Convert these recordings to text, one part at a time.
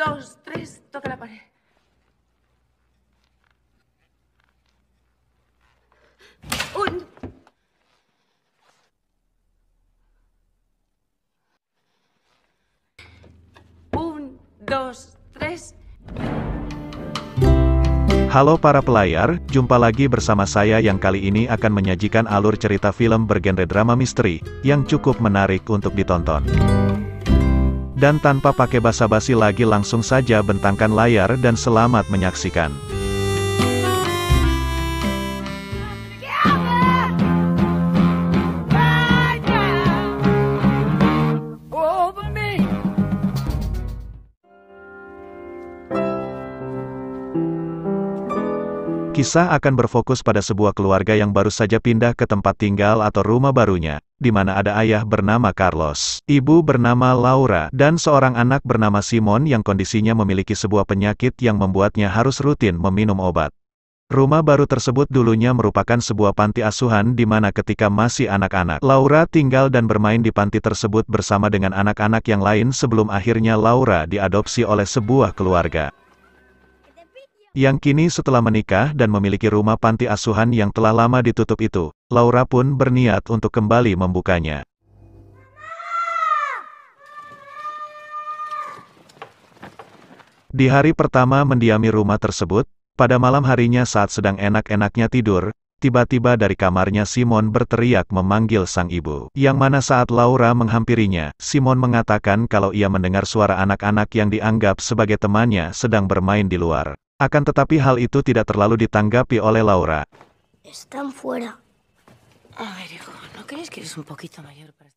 dos, tres, toca la pared. Un, dos, tres. Halo para pelayar, jumpa lagi bersama saya yang kali ini akan menyajikan alur cerita film bergenre drama misteri, yang cukup menarik untuk ditonton. Dan tanpa pakai basa-basi lagi langsung saja bentangkan layar dan selamat menyaksikan. Kisah akan berfokus pada sebuah keluarga yang baru saja pindah ke tempat tinggal atau rumah barunya, di mana ada ayah bernama Carlos, ibu bernama Laura, dan seorang anak bernama Simon yang kondisinya memiliki sebuah penyakit yang membuatnya harus rutin meminum obat. Rumah baru tersebut dulunya merupakan sebuah panti asuhan di mana ketika masih anak-anak, Laura tinggal dan bermain di panti tersebut bersama dengan anak-anak yang lain sebelum akhirnya Laura diadopsi oleh sebuah keluarga. Yang kini setelah menikah dan memiliki rumah panti asuhan yang telah lama ditutup itu, Laura pun berniat untuk kembali membukanya. Di hari pertama mendiami rumah tersebut, pada malam harinya saat sedang enak-enaknya tidur, tiba-tiba dari kamarnya Simon berteriak memanggil sang ibu. Yang mana saat Laura menghampirinya, Simon mengatakan kalau ia mendengar suara anak-anak yang dianggap sebagai temannya sedang bermain di luar. Akan tetapi hal itu tidak terlalu ditanggapi oleh Laura.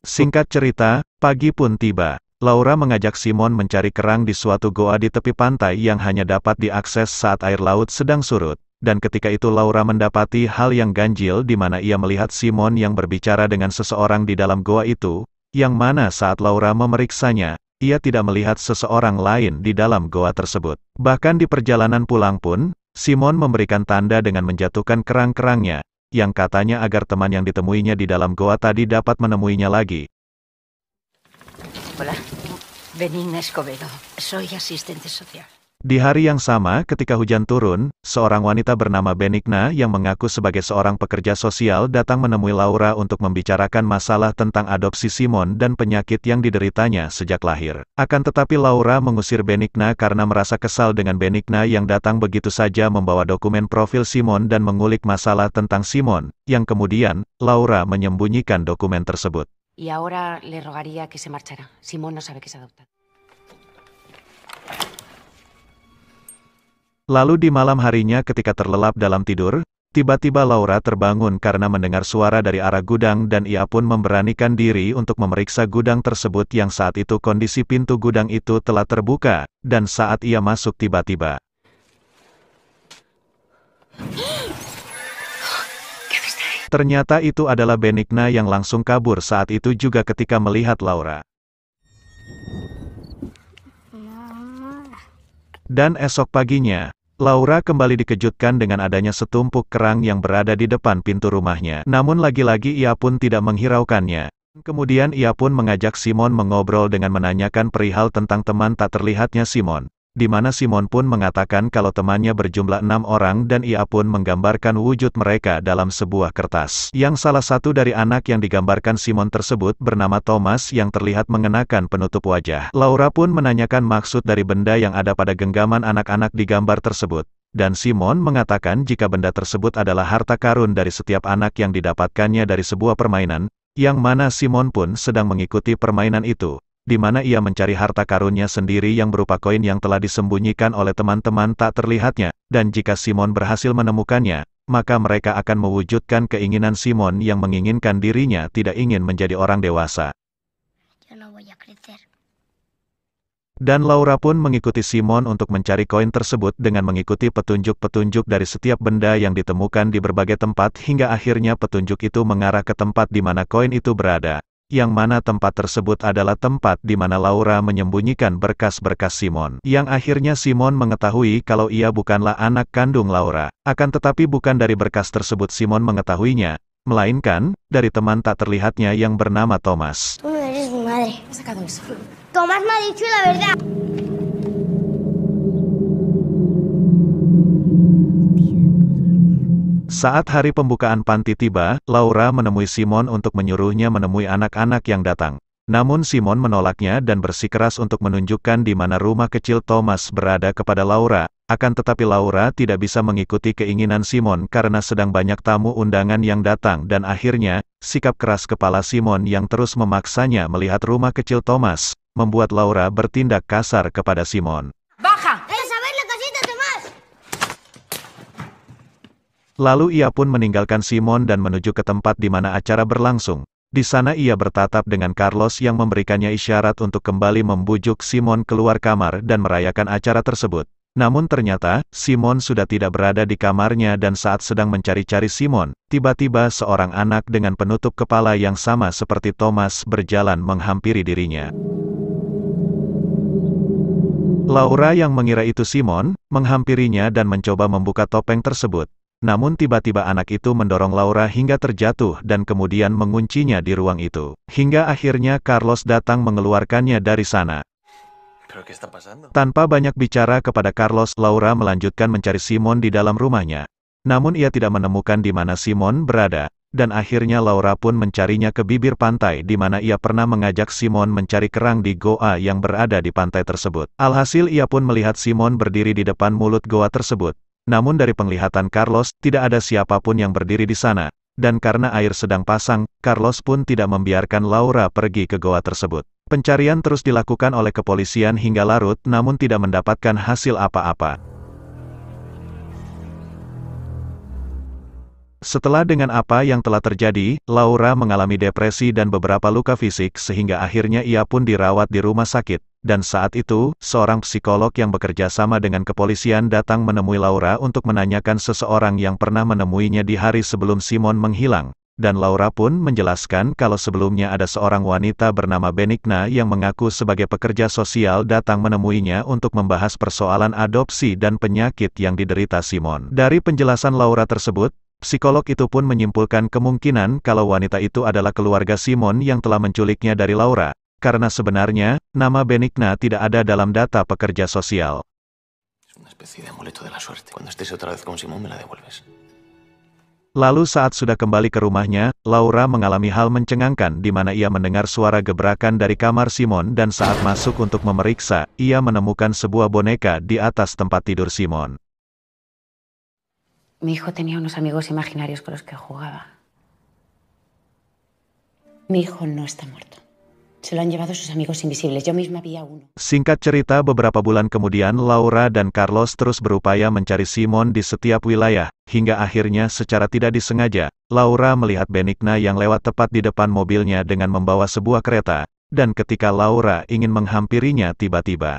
Singkat cerita, pagi pun tiba. Laura mengajak Simon mencari kerang di suatu goa di tepi pantai yang hanya dapat diakses saat air laut sedang surut. Dan ketika itu Laura mendapati hal yang ganjil di mana ia melihat Simon yang berbicara dengan seseorang di dalam goa itu, yang mana saat Laura memeriksanya, ia tidak melihat seseorang lain di dalam goa tersebut. Bahkan di perjalanan pulang pun, Simon memberikan tanda dengan menjatuhkan kerang-kerangnya, yang katanya agar teman yang ditemuinya di dalam goa tadi dapat menemuinya lagi. Hola, Benigna Escobedo, soy asistente social. Di hari yang sama ketika hujan turun, seorang wanita bernama Benigna yang mengaku sebagai seorang pekerja sosial datang menemui Laura untuk membicarakan masalah tentang adopsi Simon dan penyakit yang dideritanya sejak lahir. Akan tetapi Laura mengusir Benigna karena merasa kesal dengan Benigna yang datang begitu saja membawa dokumen profil Simon dan mengulik masalah tentang Simon, yang kemudian, Laura menyembunyikan dokumen tersebut. Y ahora le rogaría que se marchara. Simón no sabe que es adoptado. Lalu di malam harinya ketika terlelap dalam tidur, tiba-tiba Laura terbangun karena mendengar suara dari arah gudang dan ia pun memberanikan diri untuk memeriksa gudang tersebut yang saat itu kondisi pintu gudang itu telah terbuka, dan saat ia masuk tiba-tiba. Ternyata itu adalah Benigna yang langsung kabur saat itu juga ketika melihat Laura. Dan esok paginya, Laura kembali dikejutkan dengan adanya setumpuk kerang yang berada di depan pintu rumahnya. Namun lagi-lagi ia pun tidak menghiraukannya. Kemudian ia pun mengajak Simon mengobrol dengan menanyakan perihal tentang teman tak terlihatnya Simon. Di mana Simon pun mengatakan kalau temannya berjumlah 6 orang dan ia pun menggambarkan wujud mereka dalam sebuah kertas. Yang salah satu dari anak yang digambarkan Simon tersebut bernama Thomas yang terlihat mengenakan penutup wajah. Laura pun menanyakan maksud dari benda yang ada pada genggaman anak-anak di gambar tersebut. Dan Simon mengatakan jika benda tersebut adalah harta karun dari setiap anak yang didapatkannya dari sebuah permainan, yang mana Simon pun sedang mengikuti permainan itu, di mana ia mencari harta karunnya sendiri yang berupa koin yang telah disembunyikan oleh teman-teman tak terlihatnya, dan jika Simon berhasil menemukannya, maka mereka akan mewujudkan keinginan Simon yang menginginkan dirinya tidak ingin menjadi orang dewasa. Dan Laura pun mengikuti Simon untuk mencari koin tersebut dengan mengikuti petunjuk-petunjuk dari setiap benda yang ditemukan di berbagai tempat hingga akhirnya petunjuk itu mengarah ke tempat di mana koin itu berada. Yang mana tempat tersebut adalah tempat di mana Laura menyembunyikan berkas-berkas Simon. Yang akhirnya Simon mengetahui kalau ia bukanlah anak kandung Laura. Akan tetapi bukan dari berkas tersebut Simon mengetahuinya, melainkan dari teman tak terlihatnya yang bernama Thomas. Tomás me ha dicho la verdad. Saat hari pembukaan panti tiba, Laura menemui Simon untuk menyuruhnya menemui anak-anak yang datang. Namun Simon menolaknya dan bersikeras untuk menunjukkan di mana rumah kecil Thomas berada kepada Laura. Akan tetapi Laura tidak bisa mengikuti keinginan Simon karena sedang banyak tamu undangan yang datang dan akhirnya, sikap keras kepala Simon yang terus memaksanya melihat rumah kecil Thomas, membuat Laura bertindak kasar kepada Simon. ¡Baja! ¡Es a ver la casita, Tomás! Lalu ia pun meninggalkan Simon dan menuju ke tempat di mana acara berlangsung. Di sana ia bertatap dengan Carlos yang memberikannya isyarat untuk kembali membujuk Simon keluar kamar dan merayakan acara tersebut. Namun ternyata, Simon sudah tidak berada di kamarnya dan saat sedang mencari-cari Simon, tiba-tiba seorang anak dengan penutup kepala yang sama seperti Thomas berjalan menghampiri dirinya. Laura yang mengira itu Simon, menghampirinya dan mencoba membuka topeng tersebut. Namun tiba-tiba anak itu mendorong Laura hingga terjatuh dan kemudian menguncinya di ruang itu. Hingga akhirnya Carlos datang mengeluarkannya dari sana. Tanpa banyak bicara kepada Carlos, Laura melanjutkan mencari Simon di dalam rumahnya. Namun ia tidak menemukan di mana Simon berada, dan akhirnya Laura pun mencarinya ke bibir pantai di mana ia pernah mengajak Simon mencari kerang di goa yang berada di pantai tersebut. Alhasil ia pun melihat Simon berdiri di depan mulut goa tersebut. Namun dari penglihatan Carlos, tidak ada siapapun yang berdiri di sana. Dan karena air sedang pasang, Carlos pun tidak membiarkan Laura pergi ke goa tersebut. Pencarian terus dilakukan oleh kepolisian hingga larut, namun tidak mendapatkan hasil apa-apa. Setelah dengan apa yang telah terjadi, Laura mengalami depresi dan beberapa luka fisik sehingga akhirnya ia pun dirawat di rumah sakit. Dan saat itu, seorang psikolog yang bekerja sama dengan kepolisian datang menemui Laura untuk menanyakan seseorang yang pernah menemuinya di hari sebelum Simon menghilang. Dan Laura pun menjelaskan kalau sebelumnya ada seorang wanita bernama Benigna yang mengaku sebagai pekerja sosial datang menemuinya untuk membahas persoalan adopsi dan penyakit yang diderita Simon. Dari penjelasan Laura tersebut, psikolog itu pun menyimpulkan kemungkinan kalau wanita itu adalah keluarga Simon yang telah menculiknya dari Laura. Karena sebenarnya, nama Benigna tidak ada dalam data pekerja sosial. Lalu saat sudah kembali ke rumahnya, Laura mengalami hal mencengangkan di mana ia mendengar suara gebrakan dari kamar Simon dan saat masuk untuk memeriksa, ia menemukan sebuah boneka di atas tempat tidur Simon. Mi hijo tenía unos amigos imaginarios con los que jugaba. Mi hijo no está muerto. Se lo han llevado sus amigos invisibles. Yo misma vi a uno. Singkat cerita, beberapa bulan kemudian Laura dan Carlos terus berupaya mencari Simon di setiap wilayah, hingga akhirnya secara tidak disengaja, Laura melihat Benigna yang lewat tepat di depan mobilnya dengan membawa sebuah kereta, dan ketika Laura ingin menghampirinya tiba-tiba.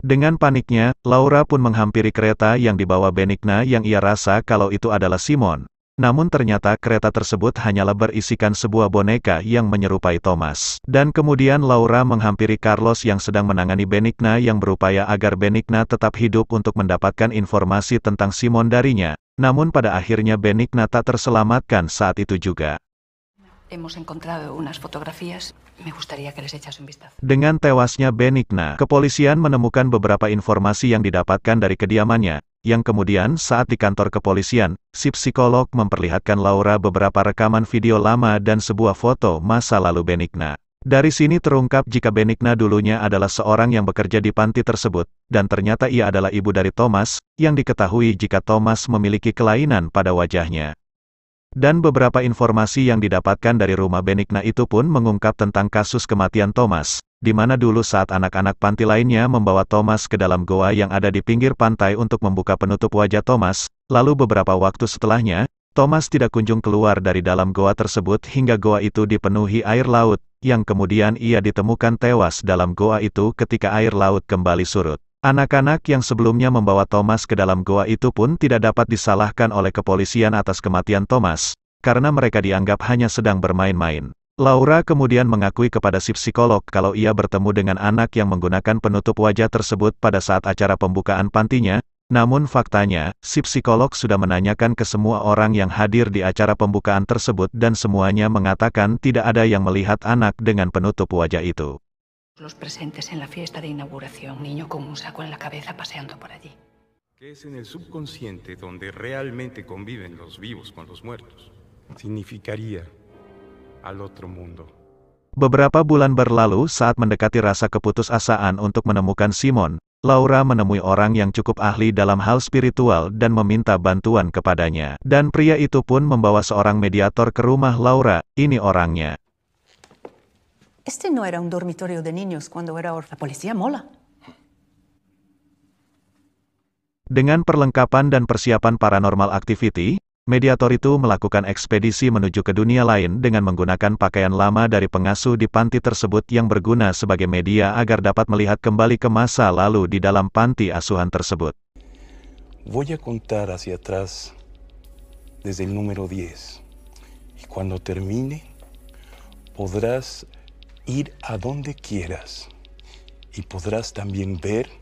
Dengan paniknya, Laura pun menghampiri kereta yang dibawa Benigna yang ia rasa kalau itu adalah Simon. Namun ternyata kereta tersebut hanyalah berisikan sebuah boneka yang menyerupai Thomas. Dan kemudian Laura menghampiri Carlos yang sedang menangani Benigna yang berupaya agar Benigna tetap hidup untuk mendapatkan informasi tentang Simon darinya. Namun pada akhirnya Benigna tak terselamatkan saat itu juga. Hemos encontrado unas fotografías. Me gustaría que les echas un vistazo. Dengan tewasnya Benigna, kepolisian menemukan beberapa informasi yang didapatkan dari kediamannya. Yang kemudian saat di kantor kepolisian, si psikolog memperlihatkan Laura beberapa rekaman video lama dan sebuah foto masa lalu Benigna. Dari sini terungkap jika Benigna dulunya adalah seorang yang bekerja di panti tersebut, dan ternyata ia adalah ibu dari Thomas, yang diketahui jika Thomas memiliki kelainan pada wajahnya. Dan beberapa informasi yang didapatkan dari rumah Benigna itu pun mengungkap tentang kasus kematian Thomas, di mana dulu saat anak-anak panti lainnya membawa Thomas ke dalam goa yang ada di pinggir pantai untuk membuka penutup wajah Thomas, lalu beberapa waktu setelahnya, Thomas tidak kunjung keluar dari dalam goa tersebut hingga goa itu dipenuhi air laut, yang kemudian ia ditemukan tewas dalam goa itu ketika air laut kembali surut. Anak-anak yang sebelumnya membawa Thomas ke dalam goa itu pun tidak dapat disalahkan oleh kepolisian atas kematian Thomas, karena mereka dianggap hanya sedang bermain-main. Laura kemudian mengakui kepada si psikolog kalau ia bertemu dengan anak yang menggunakan penutup wajah tersebut pada saat acara pembukaan pantinya, namun faktanya, si psikolog sudah menanyakan ke semua orang yang hadir di acara pembukaan tersebut dan semuanya mengatakan tidak ada yang melihat anak dengan penutup wajah itu. Los presentes en la fiesta de inauguración, niño con un saco en la cabeza paseando por allí. Que es en el subconsciente donde realmente conviven los vivos con los muertos. Significaría al otro mundo. Beberapa bulan berlalu saat mendekati rasa keputusasaan untuk menemukan Simon, Laura menemui orang yang cukup ahli dalam hal spiritual dan meminta bantuan kepadanya. Dan pria itu pun membawa seorang mediator ke rumah Laura. Ini orangnya. Este no era un dormitorio de niños cuando era orfanato. La policía mola. Dengan perlengkapan dan persiapan paranormal activity, mediator itu melakukan ekspedisi menuju ke dunia lain dengan menggunakan pakaian lama dari pengasuh di panti tersebut yang berguna sebagai media agar dapat melihat kembali ke masa lalu di dalam panti asuhan tersebut. Voy a contar hacia atrás desde el número 10. Y cuando termine, podrás ir a donde quieras. Y podrás también ver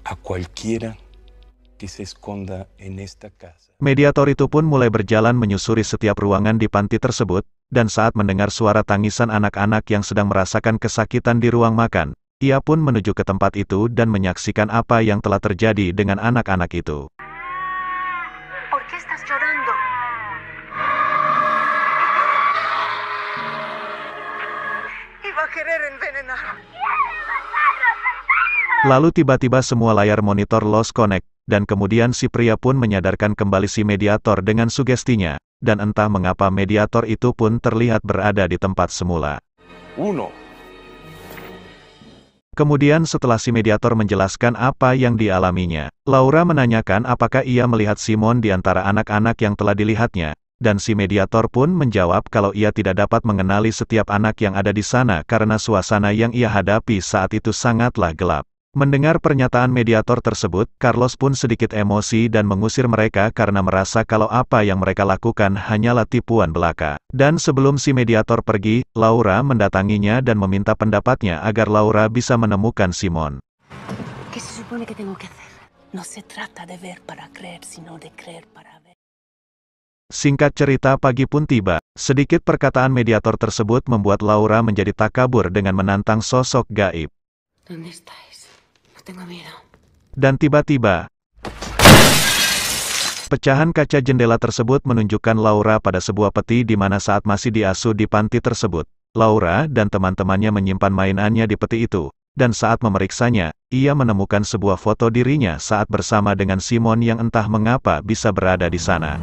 a cualquiera que se esconda en esta casa. Mediator itu pun mulai berjalan menyusuri setiap ruangan di panti tersebut, dan saat mendengar suara tangisan anak-anak yang sedang merasakan kesakitan di ruang makan, ia pun menuju ke tempat itu dan menyaksikan apa yang telah terjadi dengan anak-anak itu. ¿Por qué estás llorando? Iba a querer envenenar. Lalu tiba-tiba semua layar monitor lost connect, dan kemudian si pria pun menyadarkan kembali si mediator dengan sugestinya, dan entah mengapa mediator itu pun terlihat berada di tempat semula. Kemudian setelah si mediator menjelaskan apa yang dialaminya, Laura menanyakan apakah ia melihat Simon di antara anak-anak yang telah dilihatnya, dan si mediator pun menjawab kalau ia tidak dapat mengenali setiap anak yang ada di sana karena suasana yang ia hadapi saat itu sangatlah gelap. Mendengar pernyataan mediator tersebut, Carlos pun sedikit emosi dan mengusir mereka karena merasa kalau apa yang mereka lakukan hanyalah tipuan belaka. Dan sebelum si mediator pergi, Laura mendatanginya dan meminta pendapatnya agar Laura bisa menemukan Simon. ¿Qué se supone que tengo que hacer? No se trata de ver para creer, sino de creer para ver. Singkat cerita, pagi pun tiba. Sedikit perkataan mediator tersebut membuat Laura menjadi takabur dengan menantang sosok gaib. ¿Dónde estáis? No tengo miedo. Dan tiba-tiba, pecahan kaca jendela tersebut menunjukkan Laura pada sebuah peti di mana saat masih diasuh di panti tersebut, Laura dan teman-temannya menyimpan mainannya di peti itu, dan saat memeriksanya, ia menemukan sebuah foto dirinya saat bersama dengan Simon yang entah mengapa bisa berada di sana.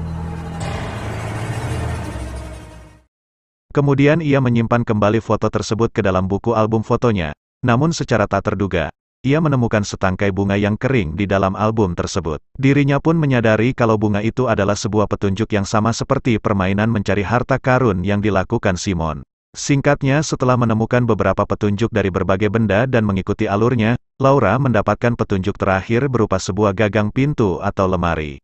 Kemudian ia menyimpan kembali foto tersebut ke dalam buku album fotonya, namun secara tak terduga, ia menemukan setangkai bunga yang kering di dalam album tersebut. Dirinya pun menyadari kalau bunga itu adalah sebuah petunjuk yang sama seperti permainan mencari harta karun yang dilakukan Simon. Singkatnya, setelah menemukan beberapa petunjuk dari berbagai benda dan mengikuti alurnya, Laura mendapatkan petunjuk terakhir berupa sebuah gagang pintu atau lemari.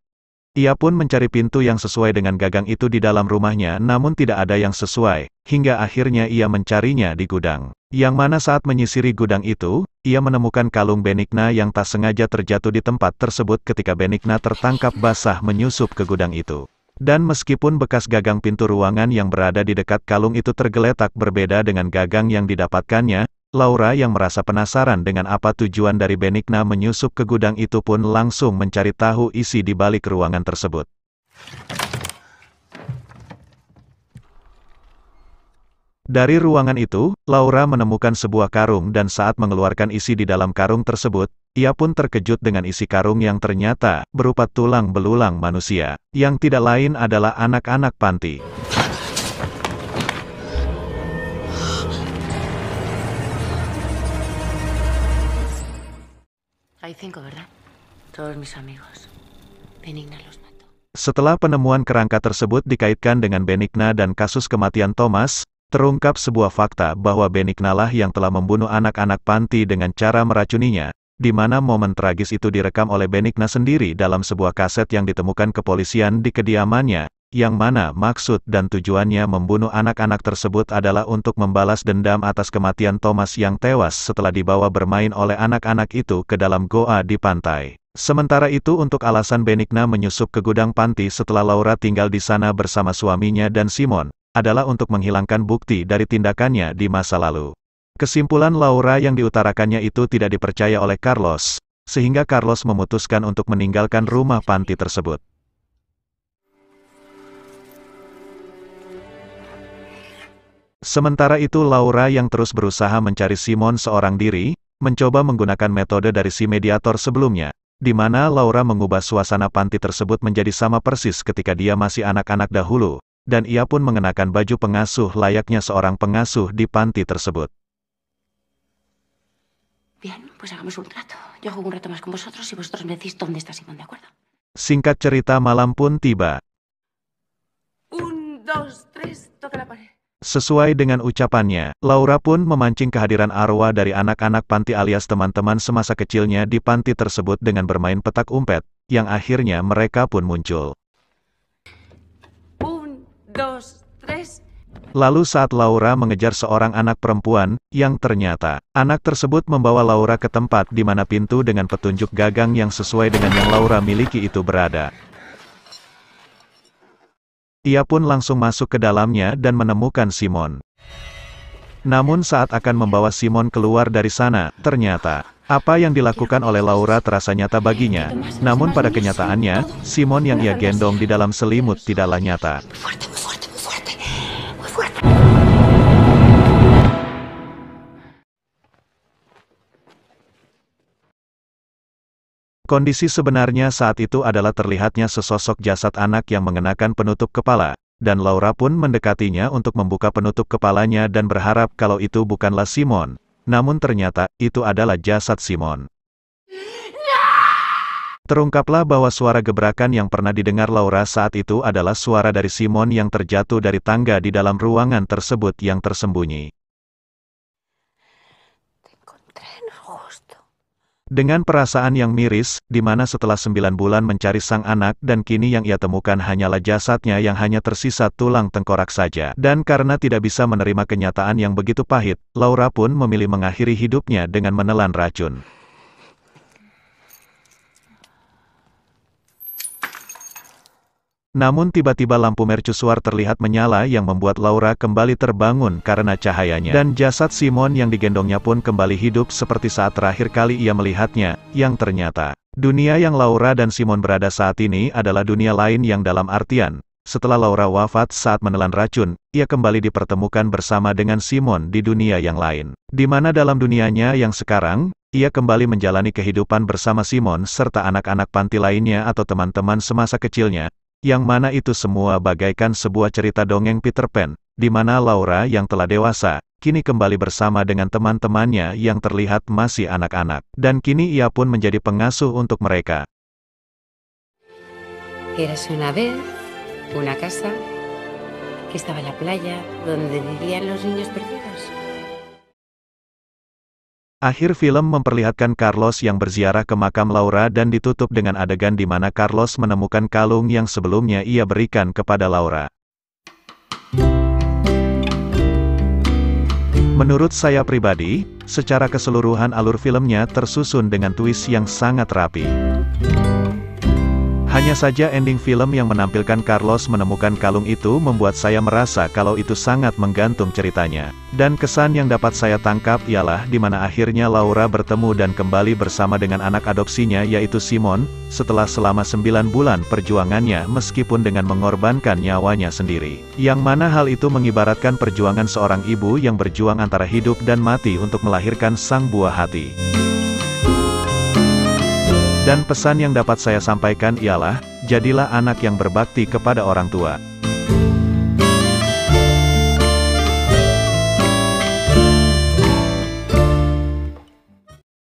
Ia pun mencari pintu yang sesuai dengan gagang itu di dalam rumahnya, namun tidak ada yang sesuai, hingga akhirnya ia mencarinya di gudang. Yang mana saat menyisiri gudang itu, ia menemukan kalung Benigna yang tak sengaja terjatuh di tempat tersebut ketika Benigna tertangkap basah menyusup ke gudang itu. Dan meskipun bekas gagang pintu ruangan yang berada di dekat kalung itu tergeletak berbeda dengan gagang yang didapatkannya, Laura yang merasa penasaran dengan apa tujuan dari Benigna menyusup ke gudang itu pun langsung mencari tahu isi di balik ruangan tersebut. Dari ruangan itu, Laura menemukan sebuah karung dan saat mengeluarkan isi di dalam karung tersebut, ia pun terkejut dengan isi karung yang ternyata berupa tulang belulang manusia, yang tidak lain adalah anak-anak panti. Hay 5, ¿verdad? Todos mis amigos. Benigna los mató. Setelah penemuan kerangka tersebut dikaitkan dengan Benigna dan kasus kematian Thomas, terungkap sebuah fakta bahwa Benigna lah yang telah membunuh anak-anak panti dengan cara meracuninya, di mana momen tragis itu direkam oleh Benigna sendiri dalam sebuah kaset yang ditemukan kepolisian di kediamannya, yang mana maksud dan tujuannya membunuh anak-anak tersebut adalah untuk membalas dendam atas kematian Thomas yang tewas setelah dibawa bermain oleh anak-anak itu ke dalam goa di pantai. Sementara itu untuk alasan Benigna menyusup ke gudang panti setelah Laura tinggal di sana bersama suaminya dan Simon, adalah untuk menghilangkan bukti dari tindakannya di masa lalu. Kesimpulan Laura yang diutarakannya itu tidak dipercaya oleh Carlos, sehingga Carlos memutuskan untuk meninggalkan rumah panti tersebut. Sementara itu Laura yang terus berusaha mencari Simon seorang diri, mencoba menggunakan metode dari si mediator sebelumnya, di mana Laura mengubah suasana panti tersebut menjadi sama persis ketika dia masih anak-anak dahulu, dan ia pun mengenakan baju pengasuh layaknya seorang pengasuh di panti tersebut. Bien, pues hagamos un trato. Yo juego un rato más con vosotros y vosotros me decís dónde está Simón, ¿de acuerdo? Singkat cerita malam pun tiba. 1, 2, 3, toca la pared. Sesuai dengan ucapannya, Laura pun memancing kehadiran arwah dari anak-anak panti alias teman-teman semasa kecilnya di panti tersebut dengan bermain petak umpet, yang akhirnya mereka pun muncul. 1, 2, 3. Lalu saat Laura mengejar seorang anak perempuan, yang ternyata, anak tersebut membawa Laura ke tempat di mana pintu dengan petunjuk gagang yang sesuai dengan yang Laura miliki itu berada. Ia pun langsung masuk ke dalamnya dan menemukan Simon. Namun saat akan membawa Simon keluar dari sana, ternyata, apa yang dilakukan oleh Laura terasa nyata baginya. Namun pada kenyataannya, Simon yang ia gendong di dalam selimut tidaklah nyata. Kondisi sebenarnya saat itu adalah terlihatnya sesosok jasad anak yang mengenakan penutup kepala, dan Laura pun mendekatinya untuk membuka penutup kepalanya dan berharap kalau itu bukanlah Simon. Namun ternyata, itu adalah jasad Simon. Terungkaplah bahwa suara gebrakan yang pernah didengar Laura saat itu adalah suara dari Simon yang terjatuh dari tangga di dalam ruangan tersebut yang tersembunyi. Dengan perasaan yang miris, di mana setelah 9 bulan mencari sang anak dan kini yang ia temukan hanyalah jasadnya yang hanya tersisa tulang tengkorak saja. Dan karena tidak bisa menerima kenyataan yang begitu pahit, Laura pun memilih mengakhiri hidupnya dengan menelan racun. Namun tiba-tiba lampu mercusuar terlihat menyala yang membuat Laura kembali terbangun karena cahayanya. Dan jasad Simon yang digendongnya pun kembali hidup seperti saat terakhir kali ia melihatnya, yang ternyata, dunia yang Laura dan Simon berada saat ini adalah dunia lain yang dalam artian, setelah Laura wafat saat menelan racun, ia kembali dipertemukan bersama dengan Simon di dunia yang lain. Di mana dalam dunianya yang sekarang, ia kembali menjalani kehidupan bersama Simon serta anak-anak panti lainnya atau teman-teman semasa kecilnya, yang mana itu semua bagaikan sebuah cerita dongeng Peter Pan, di mana Laura yang telah dewasa, kini kembali bersama dengan teman-temannya yang terlihat masih anak-anak, dan kini ia pun menjadi pengasuh untuk mereka. Eras una vez una casa que estaba en la playa donde vivían los niños perdidos. Akhir film memperlihatkan Carlos yang berziarah ke makam Laura dan ditutup dengan adegan di mana Carlos menemukan kalung yang sebelumnya ia berikan kepada Laura. Menurut saya pribadi, secara keseluruhan alur filmnya tersusun dengan twist yang sangat rapi. Hanya saja ending film yang menampilkan Carlos menemukan kalung itu membuat saya merasa kalau itu sangat menggantung ceritanya. Dan kesan yang dapat saya tangkap ialah di mana akhirnya Laura bertemu dan kembali bersama dengan anak adopsinya yaitu Simon, setelah selama 9 bulan perjuangannya meskipun dengan mengorbankan nyawanya sendiri. Yang mana hal itu mengibaratkan perjuangan seorang ibu yang berjuang antara hidup dan mati untuk melahirkan sang buah hati. Dan pesan yang dapat saya sampaikan ialah, jadilah anak yang berbakti kepada orang tua.